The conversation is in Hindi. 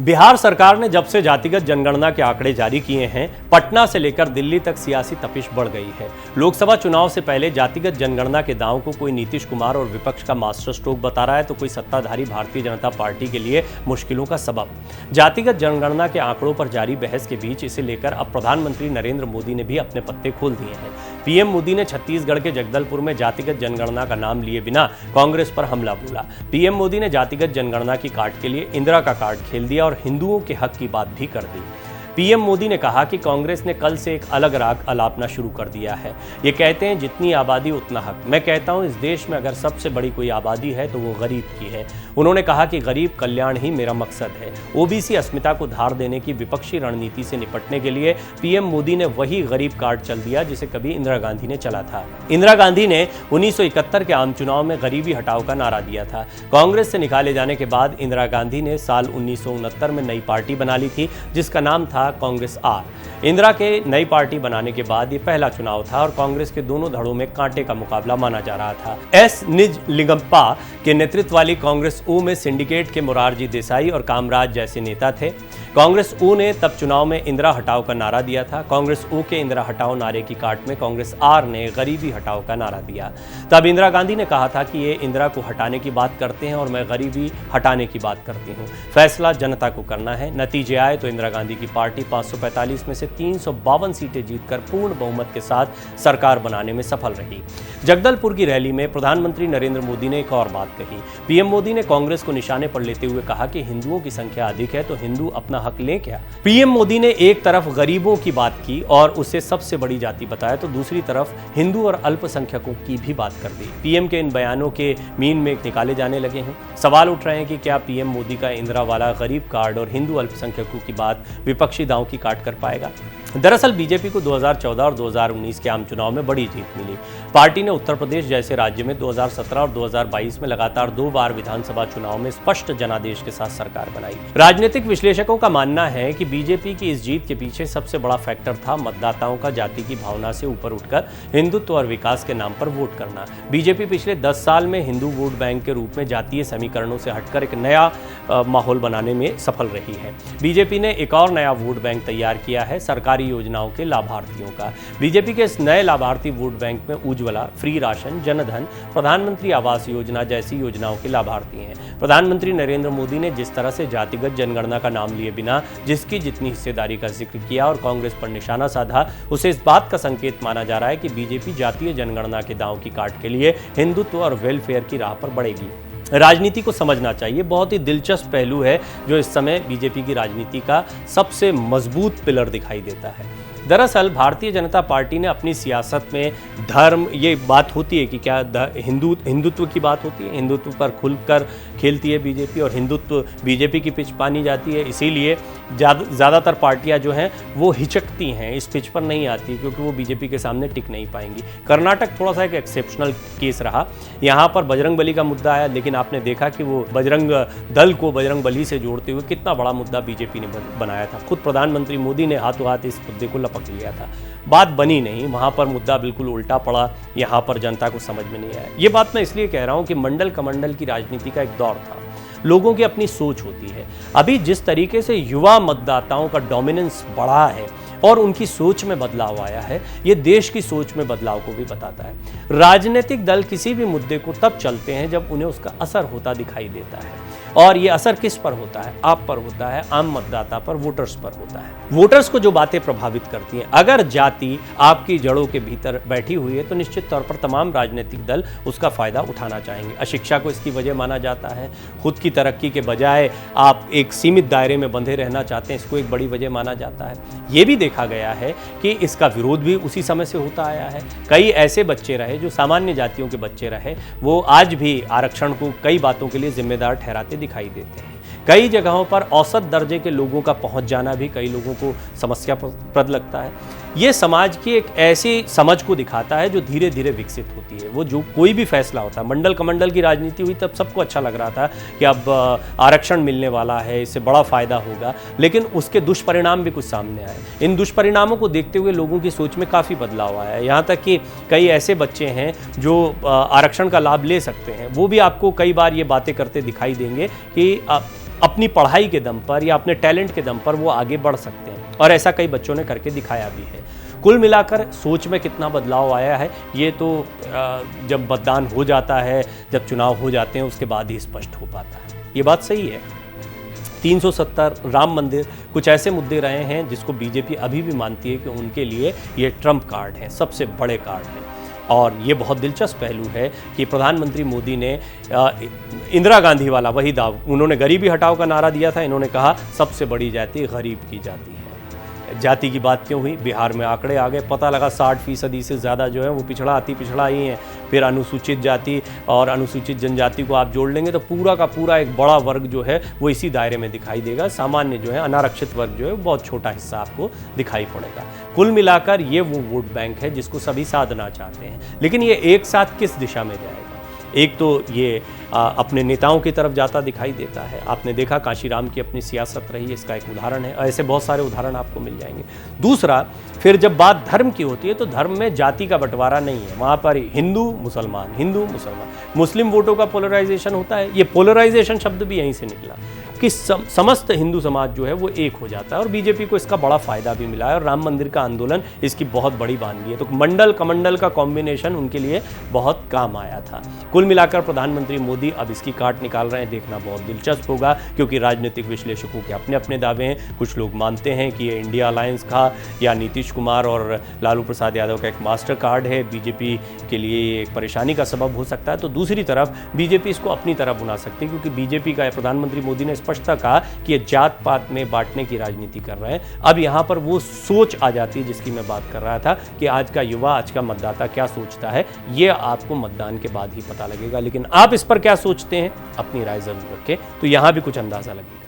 बिहार सरकार ने जब से जातिगत जनगणना के आंकड़े जारी किए हैं, पटना से लेकर दिल्ली तक सियासी तपिश बढ़ गई है। लोकसभा चुनाव से पहले जातिगत जनगणना के दांव को कोई नीतीश कुमार और विपक्ष का मास्टर स्ट्रोक बता रहा है, तो कोई सत्ताधारी भारतीय जनता पार्टी के लिए मुश्किलों का सबब। जातिगत जनगणना के आंकड़ों पर जारी बहस के बीच इसे लेकर अब प्रधानमंत्री नरेंद्र मोदी ने भी अपने पत्ते खोल दिए हैं। पीएम मोदी ने छत्तीसगढ़ के जगदलपुर में जातिगत जनगणना का नाम लिए बिना कांग्रेस पर हमला बोला। पीएम मोदी ने जातिगत जनगणना की काट के लिए इंदिरा का कार्ड खेल दिया और हिंदुओं के हक की बात भी कर दी। पीएम मोदी ने कहा कि कांग्रेस ने कल से एक अलग राग अलापना शुरू कर दिया है। ये कहते हैं जितनी आबादी उतना हक। मैं कहता हूं इस देश में अगर सबसे बड़ी कोई आबादी है तो वो गरीब की है। उन्होंने कहा कि गरीब कल्याण ही मेरा मकसद है। ओबीसी अस्मिता को धार देने की विपक्षी रणनीति से निपटने के लिए पीएम मोदी ने वही गरीब कार्ड चल दिया जिसे कभी इंदिरा गांधी ने चला था। इंदिरा गांधी ने 1971 के आम चुनाव में गरीबी हटाओ का नारा दिया था। कांग्रेस से निकाले जाने के बाद इंदिरा गांधी ने साल 1969 में नई पार्टी बना ली थी जिसका नाम था कांग्रेस आर। इंदिरा के नई पार्टी बनाने के बाद ये पहला चुनाव था और कांग्रेस के दोनों धड़ों में कांटे का मुकाबला माना जा रहा था। एस निजलिंगप्पा के नेतृत्व वाली कांग्रेस ऊ में सिंडिकेट के मोरारजी देसाई और कामराज जैसे नेता थे। कांग्रेस ऊ ने तब चुनाव में इंदिरा हटाओ का नारा दिया था। कांग्रेस ऊ के इंदिरा हटाओ नारे की काट में कांग्रेस आर ने गरीबी हटाओ का नारा दिया। तब इंदिरा गांधी ने कहा था कि ये इंदिरा को हटाने की बात करते हैं और मैं गरीबी हटाने की बात करती हूँ। फैसला जनता को करना है। नतीजे आए तो इंदिरा गांधी की पार्टी 545 में से 352 सीटें जीतकर पूर्ण बहुमत के साथ सरकार बनाने में सफल रही। जगदलपुर की रैली में प्रधानमंत्री नरेंद्र मोदी ने एक और बात कही। पीएम मोदी ने कांग्रेस को निशाने पर लेते हुए कहा कि हिंदुओं की संख्या अधिक है तो हिंदू अपना हक लें क्या। पीएम मोदी ने एक तरफ गरीबों की बात की और उसे सबसे बड़ी जाति बताया तो दूसरी तरफ हिंदू और अल्पसंख्यकों की भी बात कर दी। पीएम के इन बयानों के मीन में निकाले जाने लगे हैं। सवाल उठ रहे हैं कि क्या पीएम मोदी का इंदिरा वाला गरीब कार्ड और हिंदू अल्पसंख्यकों की बात विपक्षी दांव की काट कर पाएगा। दरअसल बीजेपी को 2014 और 2019 के आम चुनाव में बड़ी जीत मिली। पार्टी ने उत्तर प्रदेश जैसे राज्य में 2017 और 2022 में लगातार 2 बार विधानसभा चुनाव में स्पष्ट जनादेश के साथ सरकार बनाई। राजनीतिक विश्लेषकों का मानना है कि बीजेपी की इस जीत के पीछे सबसे बड़ा फैक्टर था मतदाताओं का जाति की भावना से ऊपर उठकर हिंदुत्व और विकास के नाम पर वोट करना। बीजेपी पिछले 10 साल में हिंदू वोट बैंक के रूप में जातीय समीकरणों से हटकर एक नया माहौल बनाने में सफल रही है। बीजेपी ने एक और नया वोट बैंक तैयार किया है, सरकारी योजनाओं के लाभार्थियों का। बीजेपी के इस नए लाभार्थी वोट बैंक में उज्ज्वला, फ्री राशन, जनधन, प्रधानमंत्री आवास योजना जैसी योजनाओं के लाभार्थी हैं। प्रधानमंत्री नरेंद्र मोदी ने जिस तरह से जातिगत जनगणना का नाम लिए बिना जिसकी जितनी हिस्सेदारी का जिक्र किया और कांग्रेस पर निशाना साधा, उसे इस बात का संकेत माना जा रहा है कि बीजेपी जातीय जनगणना के दांव की काट के लिए हिंदुत्व और वेलफेयर की राह पर बढ़ेगी। राजनीति को समझना चाहिए। बहुत ही दिलचस्प पहलू है जो इस समय बीजेपी की राजनीति का सबसे मजबूत पिलर दिखाई देता है। दरअसल भारतीय जनता पार्टी ने अपनी सियासत में धर्म, ये बात होती है कि क्या हिंदुत्व की बात होती है, हिंदुत्व पर खुलकर खेलती है बीजेपी और हिंदुत्व बीजेपी की पिच मानी जाती है। इसीलिए ज़्यादातर पार्टियां जो हैं वो हिचकती हैं, इस पिच पर नहीं आती क्योंकि वो बीजेपी के सामने टिक नहीं पाएंगी। कर्नाटक थोड़ा सा एक एक्सेप्शनल केस रहा। यहाँ पर बजरंगबली का मुद्दा आया, लेकिन आपने देखा कि वो बजरंग दल को बजरंगबली से जोड़ते हुए कितना बड़ा मुद्दा बीजेपी ने बनाया था। खुद प्रधानमंत्री मोदी ने हाथों हाथ इस मुद्दे को पक लिया था। बात बनी नहीं, वहां पर मुद्दा बिल्कुल उल्टा पड़ा। यहां पर जनता को समझ में नहीं आया। ये बात मैं इसलिए कह रहा हूं कि मंडल कमंडल की राजनीति का एक दौर था। लोगों की अपनी सोच होती है। अभी जिस तरीके से युवा मतदाताओं का डोमिनेंस बढ़ा है और उनकी सोच में बदलाव आया है, ये देश की सोच में बदलाव को भी बताता है। राजनीतिक दल किसी भी मुद्दे को तब चलते हैं जब उन्हें उसका असर होता दिखाई देता है। और ये असर किस पर होता है? आप पर होता है, आम मतदाता पर, वोटर्स पर होता है। वोटर्स को जो बातें प्रभावित करती हैं, अगर जाति आपकी जड़ों के भीतर बैठी हुई है तो निश्चित तौर पर तमाम राजनीतिक दल उसका फायदा उठाना चाहेंगे। अशिक्षा को इसकी वजह माना जाता है। खुद की तरक्की के बजाय आप एक सीमित दायरे में बंधे रहना चाहते हैं, इसको एक बड़ी वजह माना जाता है। ये भी देखा गया है कि इसका विरोध भी उसी समय से होता आया है। कई ऐसे बच्चे रहे जो सामान्य जातियों के बच्चे रहे, वो आज भी आरक्षण को कई बातों के लिए जिम्मेदार ठहराते दिखाई देते हैं। कई जगहों पर औसत दर्जे के लोगों का पहुंच जाना भी कई लोगों को समस्याप्रद लगता है। ये समाज की एक ऐसी समझ को दिखाता है जो धीरे धीरे विकसित होती है। वो जो कोई भी फैसला होता है, मंडल कमंडल की राजनीति हुई तब सबको अच्छा लग रहा था कि अब आरक्षण मिलने वाला है, इससे बड़ा फायदा होगा, लेकिन उसके दुष्परिणाम भी कुछ सामने आए। इन दुष्परिणामों को देखते हुए लोगों की सोच में काफ़ी बदलाव आया है। यहाँ तक कि कई ऐसे बच्चे हैं जो आरक्षण का लाभ ले सकते हैं, वो भी आपको कई बार ये बातें करते दिखाई देंगे कि अपनी पढ़ाई के दम पर या अपने टैलेंट के दम पर वो आगे बढ़ सकते हैं, और ऐसा कई बच्चों ने करके दिखाया भी है। कुल मिलाकर सोच में कितना बदलाव आया है ये तो जब मतदान हो जाता है, जब चुनाव हो जाते हैं, उसके बाद ही स्पष्ट हो पाता है। ये बात सही है। 370, राम मंदिर, कुछ ऐसे मुद्दे रहे हैं जिसको बीजेपी अभी भी मानती है कि उनके लिए ये ट्रम्प कार्ड है, सबसे बड़े कार्ड हैं। और ये बहुत दिलचस्प पहलू है कि प्रधानमंत्री मोदी ने इंदिरा गांधी वाला वही दाव, उन्होंने गरीबी हटाओ का नारा दिया था, इन्होंने कहा सबसे बड़ी जाति गरीब की जाति है। जाति की बात क्यों हुई? बिहार में आंकड़े आ गए, पता लगा 60% से ज़्यादा जो है वो पिछड़ा अति पिछड़ा ही है। फिर अनुसूचित जाति और अनुसूचित जनजाति को आप जोड़ लेंगे तो पूरा का पूरा एक बड़ा वर्ग जो है वो इसी दायरे में दिखाई देगा। सामान्य जो है अनारक्षित वर्ग जो है बहुत छोटा हिस्सा आपको दिखाई पड़ेगा। कुल मिलाकर ये वो वोट बैंक है जिसको सभी साधना चाहते हैं, लेकिन ये एक साथ किस दिशा में जाएगा? एक तो ये अपने नेताओं की तरफ जाता दिखाई देता है। आपने देखा काशीराम की अपनी सियासत रही है, इसका एक उदाहरण है। ऐसे बहुत सारे उदाहरण आपको मिल जाएंगे। दूसरा, फिर जब बात धर्म की होती है तो धर्म में जाति का बंटवारा नहीं है, वहाँ पर हिंदू मुसलमान, मुस्लिम वोटों का पोलराइजेशन होता है। ये पोलराइजेशन शब्द भी यहीं से निकला कि समस्त हिंदू समाज जो है वो एक हो जाता है, और बीजेपी को इसका बड़ा फायदा भी मिला है, और राम मंदिर का आंदोलन इसकी बहुत बड़ी बानगी है। तो मंडल कमंडल का कॉम्बिनेशन उनके लिए बहुत काम आया था। कुल मिलाकर प्रधानमंत्री मोदी अब इसकी काट निकाल रहे हैं, देखना बहुत दिलचस्प होगा, क्योंकि राजनीतिक विश्लेषकों के अपने अपने दावे हैं। कुछ लोग मानते हैं कि ये इंडिया अलायंस का या नीतीश कुमार और लालू प्रसाद यादव का एक मास्टर कार्ड है, बीजेपी के लिए एक परेशानी का सबब हो सकता है। तो दूसरी तरफ बीजेपी इसको अपनी तरफ बुना सकती है, क्योंकि बीजेपी का प्रधानमंत्री मोदी ने स्पष्टता कहा कि ये जात पात में बांटने की राजनीति कर रहे हैं। अब यहाँ पर वो सोच आ जाती है जिसकी मैं बात कर रहा था कि आज का युवा, आज का मतदाता क्या सोचता है, ये आपको मतदान के बाद ही पता लगेगा। लेकिन आप इस पर क्या सोचते हैं, अपनी राय जरूर रखें, तो यहाँ भी कुछ अंदाजा लगेगा।